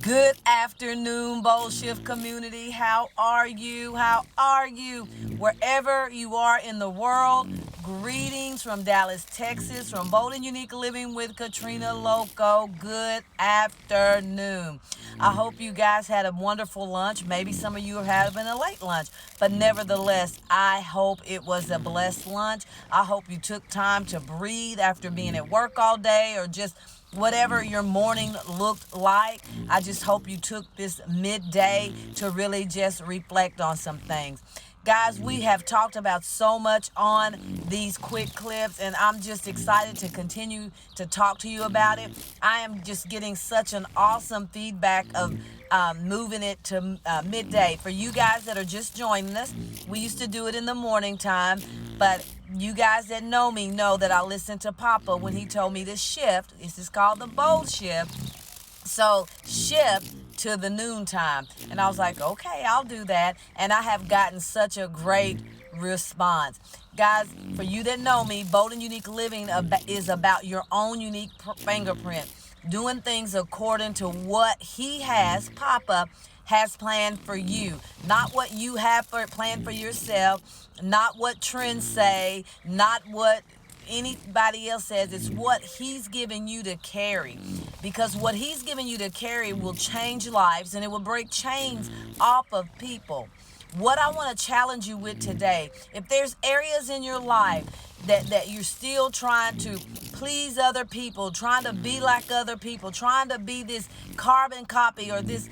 Good afternoon, Bold Shift community. How are you? How are you? Wherever you are in the world, greetings from Dallas, Texas, from Bold and Unique Living with Katrina Loco. Good afternoon. I hope you guys had a wonderful lunch. Maybe some of you are having a late lunch, but nevertheless, I hope it was a blessed lunch. I hope you took time to breathe after being at work all day or just whatever your morning looked like. I just hope you took this midday to really just reflect on some things. Guys, we have talked about so much on these quick clips, and I'm just excited to continue to talk to you about it. I am just getting such an awesome feedback of moving it to midday. For you guys that are just joining us, we used to do it in the morning time, but you guys that know me know that I listened to Papa when he told me to shift. This is called the bold shift. So shift to the noontime. And I was like, okay, I'll do that. And I have gotten such a great response. Guys, for you that know me, Bold and Unique Living is about your own unique fingerprint. Doing things according to what he has, Papa, has planned for you. Not what you have planned for yourself, not what trends say, not what anybody else says. It's what he's given you to carry, because what he's given you to carry will change lives and it will break chains off of people. What I want to challenge you with today, if there's areas in your life that you're still trying to please other people, trying to be like other people, trying to be this carbon copy or this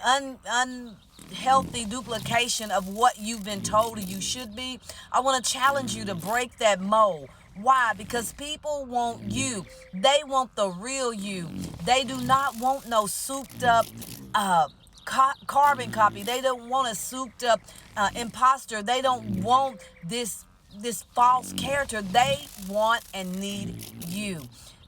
unhealthy duplication of what you've been told you should be, I want to challenge you to break that mold. Why? Because people want you. They want the real you. They do not want no souped up carbon copy. They don't want a souped up imposter. They don't want this false character. They want and need you.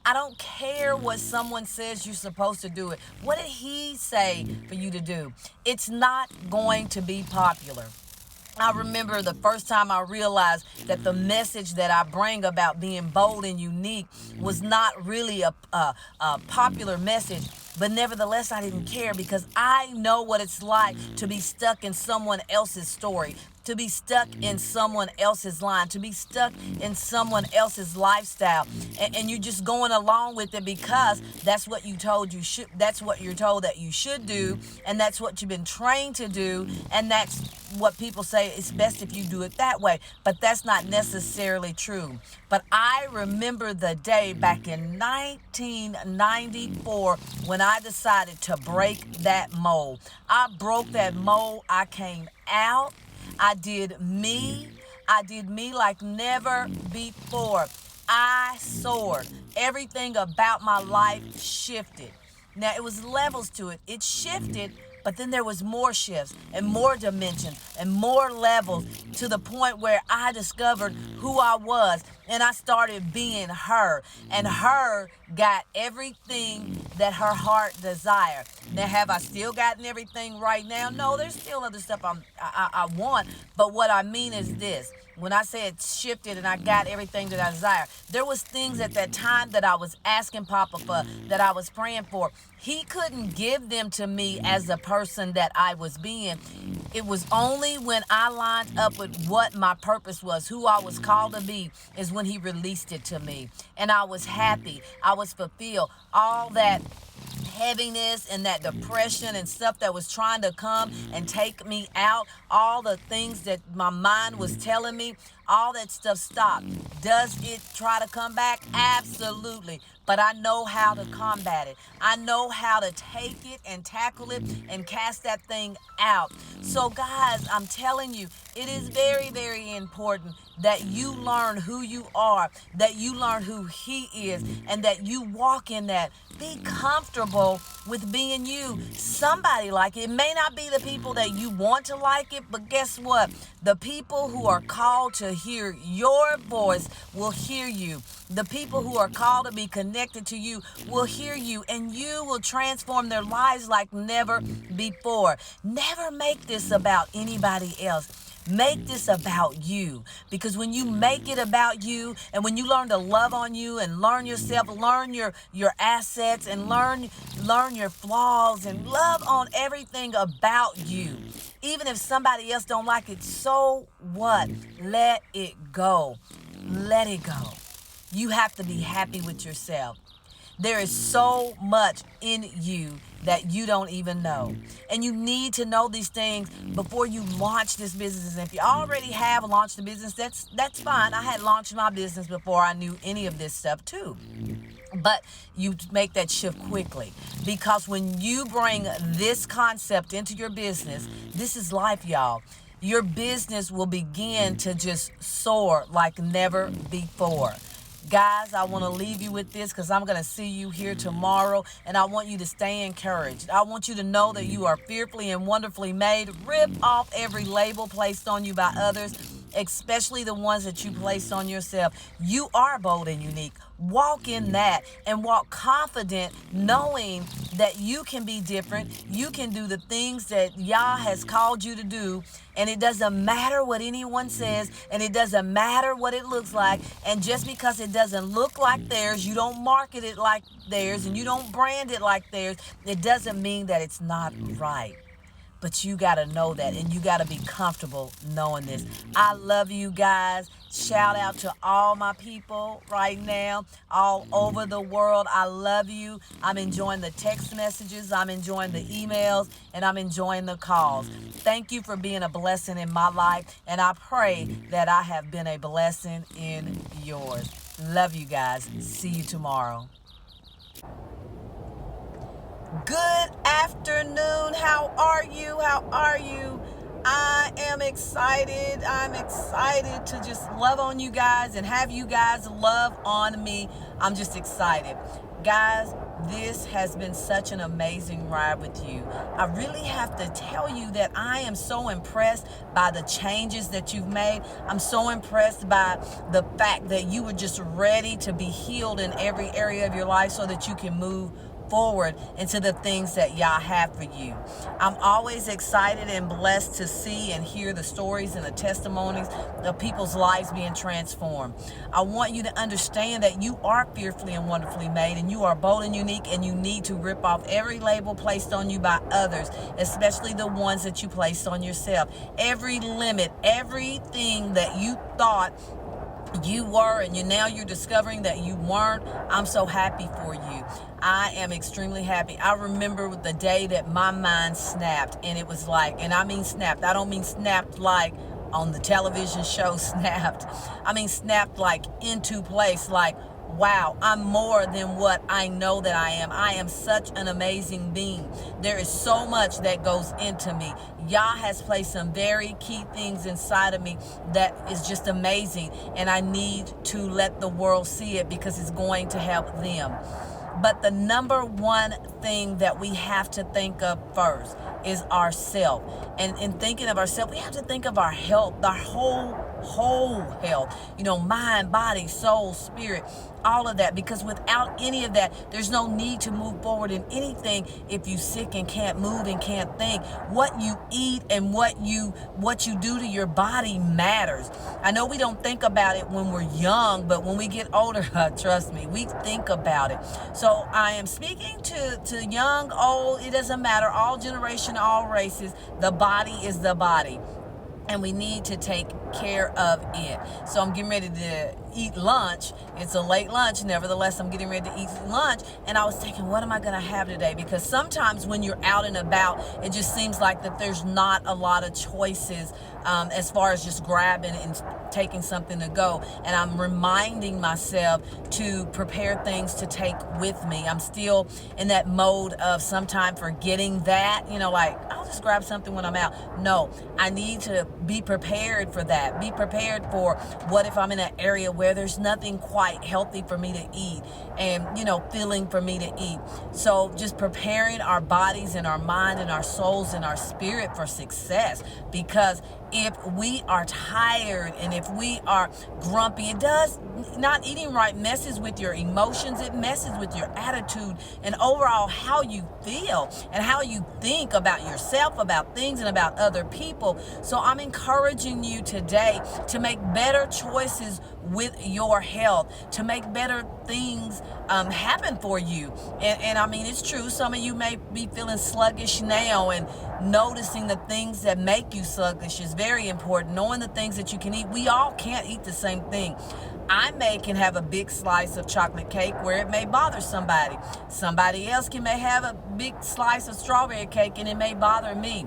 I don't care what someone says you're supposed to do it. What did he say for you to do? It's not going to be popular. I remember the first time I realized that the message that I bring about being bold and unique was not really a popular message. But nevertheless, I didn't care, because I know what it's like to be stuck in someone else's story, to be stuck in someone else's line, to be stuck in someone else's lifestyle. And you're just going along with it because that's what that's what you're told that you should do, and that's what you've been trained to do, and that's what people say it's best if you do it that way. But that's not necessarily true. But I remember the day back in 1994 when I decided to break that mold. I broke that mold. I came out. I did me. I did me like never before. I soared. Everything about my life shifted. Now, it was levels to it. It shifted, but then there was more shifts and more dimensions and more levels, to the point where I discovered who I was, and I started being her. And her got everything that her heart desired. Now, have I still gotten everything right now? No, there's still other stuff I want. But what I mean is this. When I say it shifted and I got everything that I desire, there was things at that time that I was asking Papa for, that I was praying for. He couldn't give them to me as the person that I was being. It was only when I lined up with what my purpose was, who I was called to be, is when he released it to me. And I was happy. I was fulfilled. All that heaviness and that depression and stuff that was trying to come and take me out, all the things that my mind was telling me, all that stuff stopped. Does it try to come back? Absolutely. But I know how to combat it. I know how to take it and tackle it and cast that thing out. So guys, I'm telling you, it is very, very important that you learn who you are, that you learn who he is, and that you walk in that. Be comfortable with being you. Somebody like it. It may not be the people that you want to like it, but guess what? The people who are called to hear your voice will hear you. The people who are called to be connected to you will hear you, and you will transform their lives like never before. Never make this about anybody else. Make this about you, because when you make it about you, and when you learn to love on you and learn yourself, learn your assets, and learn your flaws, and love on everything about you, even if somebody else don't like it, so what? Let it go. Let it go. You have to be happy with yourself. There is so much in you that you don't even know. And you need to know these things before you launch this business. And if you already have launched a business, that's fine. I had launched my business before I knew any of this stuff too. But you make that shift quickly, because when you bring this concept into your business, this is life, y'all. Your business will begin to just soar like never before. Guys, I want to leave you with this, because I'm going to see you here tomorrow, and I want you to stay encouraged. I want you to know that you are fearfully and wonderfully made. Rip off every label placed on you by others, especially the ones that you placed on yourself. You are bold and unique. Walk in that, and walk confident, knowing that you can be different. You can do the things that Yah has called you to do, and it doesn't matter what anyone says, and it doesn't matter what it looks like. And just because it doesn't look like theirs, you don't market it like theirs, and you don't brand it like theirs, it doesn't mean that it's not right. But you got to know that, and you got to be comfortable knowing this. I love you guys. Shout out to all my people right now, all over the world. I love you. I'm enjoying the text messages. I'm enjoying the emails, and I'm enjoying the calls. Thank you for being a blessing in my life, and I pray that I have been a blessing in yours. Love you guys. See you tomorrow. Good afternoon. How are you? How are you? I am excited. I'm excited to just love on you guys and have you guys love on me. I'm just excited. Guys, this has been such an amazing ride with you. I really have to tell you that I am so impressed by the changes that you've made. I'm so impressed by the fact that you were just ready to be healed in every area of your life so that you can move forward into the things that y'all have for you. I'm always excited and blessed to see and hear the stories and the testimonies of people's lives being transformed. I want you to understand that you are fearfully and wonderfully made, and you are bold and unique, and you need to rip off every label placed on you by others, especially the ones that you placed on yourself. Every limit, everything that you thought you were, and you're discovering that you weren't. I'm so happy for you. I am extremely happy. I remember the day that my mind snapped, and it was like, and I mean snapped. I don't mean snapped like on the television show Snapped. I mean snapped like into place, like, wow, I'm more than what I know that I am. I am such an amazing being. There is so much that goes into me. Yah has placed some very key things inside of me that is just amazing, and I need to let the world see it, because it's going to help them. But the number one thing that we have to think of first is ourself. And in thinking of ourselves, we have to think of our health, our whole health, mind, body, soul, spirit, all of that. Because without any of that, there's no need to move forward in anything if you're sick and can't move and can't think. What you eat and what you do to your body matters. I know we don't think about it when we're young, but when we get older, trust me, we think about it. So I am speaking to young, old, it doesn't matter, all generation, all races. The body is the body, and we need to take care of it. So I'm getting ready to eat lunch. It's a late lunch. Nevertheless, I'm getting ready to eat lunch. And I was thinking, what am I going to have today? Because sometimes when you're out and about, it just seems like that there's not a lot of choices as far as just grabbing and taking something to go. And I'm reminding myself to prepare things to take with me. I'm still in that mode of sometime forgetting that, like, I'll just grab something when I'm out. No, I need to be prepared for that. Be prepared for what if I'm in an area where there's nothing quite healthy for me to eat and, filling for me to eat. So just preparing our bodies and our mind and our souls and our spirit for success, because if we are tired and if we are grumpy, it does. Not eating right messes with your emotions. It messes with your attitude and overall how you feel and how you think about yourself, about things, and about other people. So I'm encouraging you today to make better choices with your health, to make better things happen for you. And I mean, it's true. Some of you may be feeling sluggish now, and noticing the things that make you sluggish is very important. Knowing the things that you can eat. We all can't eat the same thing. Can have a big slice of chocolate cake where it may bother somebody. Somebody else may have a big slice of strawberry cake and it may bother me.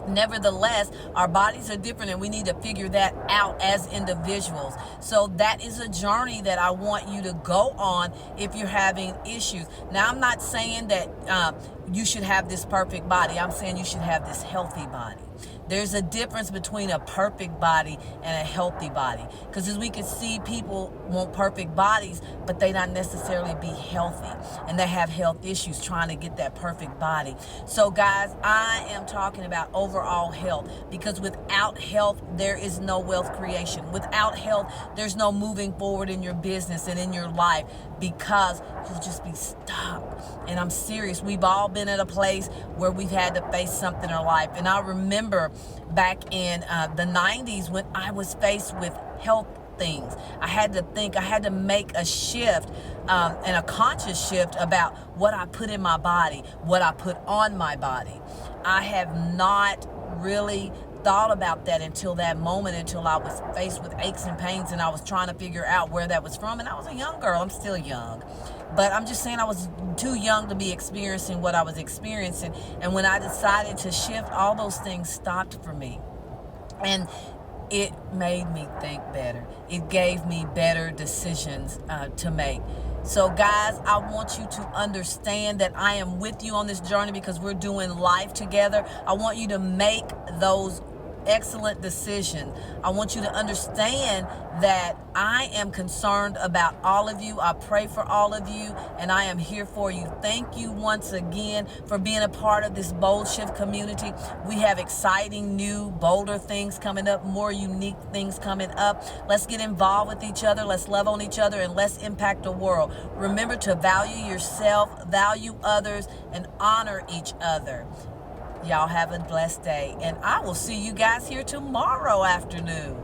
Nevertheless, our bodies are different and we need to figure that out as individuals. So that is a journey that I want you to go on if you're having issues. Now, I'm not saying that you should have this perfect body. I'm saying you should have this healthy body. There's a difference between a perfect body and a healthy body. Because as we can see, people want perfect bodies, but they not necessarily be healthy. And they have health issues trying to get that perfect body. So guys, I am talking about overall health. Because without health, there is no wealth creation. Without health, there's no moving forward in your business and in your life. Because you'll just be stuck. And I'm serious. We've all been at a place where we've had to face something in our life. And I remember back in the 90s when I was faced with health things. I had to think, I had to make a shift and a conscious shift about what I put in my body, what I put on my body. I have not really thought about that until that moment, until I was faced with aches and pains and I was trying to figure out where that was from. And I was a young girl. I'm still young. But I'm just saying I was too young to be experiencing what I was experiencing. And when I decided to shift, all those things stopped for me. And it made me think better. It gave me better decisions to make. So guys, I want you to understand that I am with you on this journey because we're doing life together. I want you to make those excellent decision. I want you to understand that I am concerned about all of you. I pray for all of you, and I am here for you. Thank you once again for being a part of this Bold Shift community. We have exciting, new, bolder things coming up, more unique things coming up. Let's get involved with each other. Let's love on each other, and let's impact the world. Remember to value yourself, value others, and honor each other. Y'all have a blessed day, and I will see you guys here tomorrow afternoon.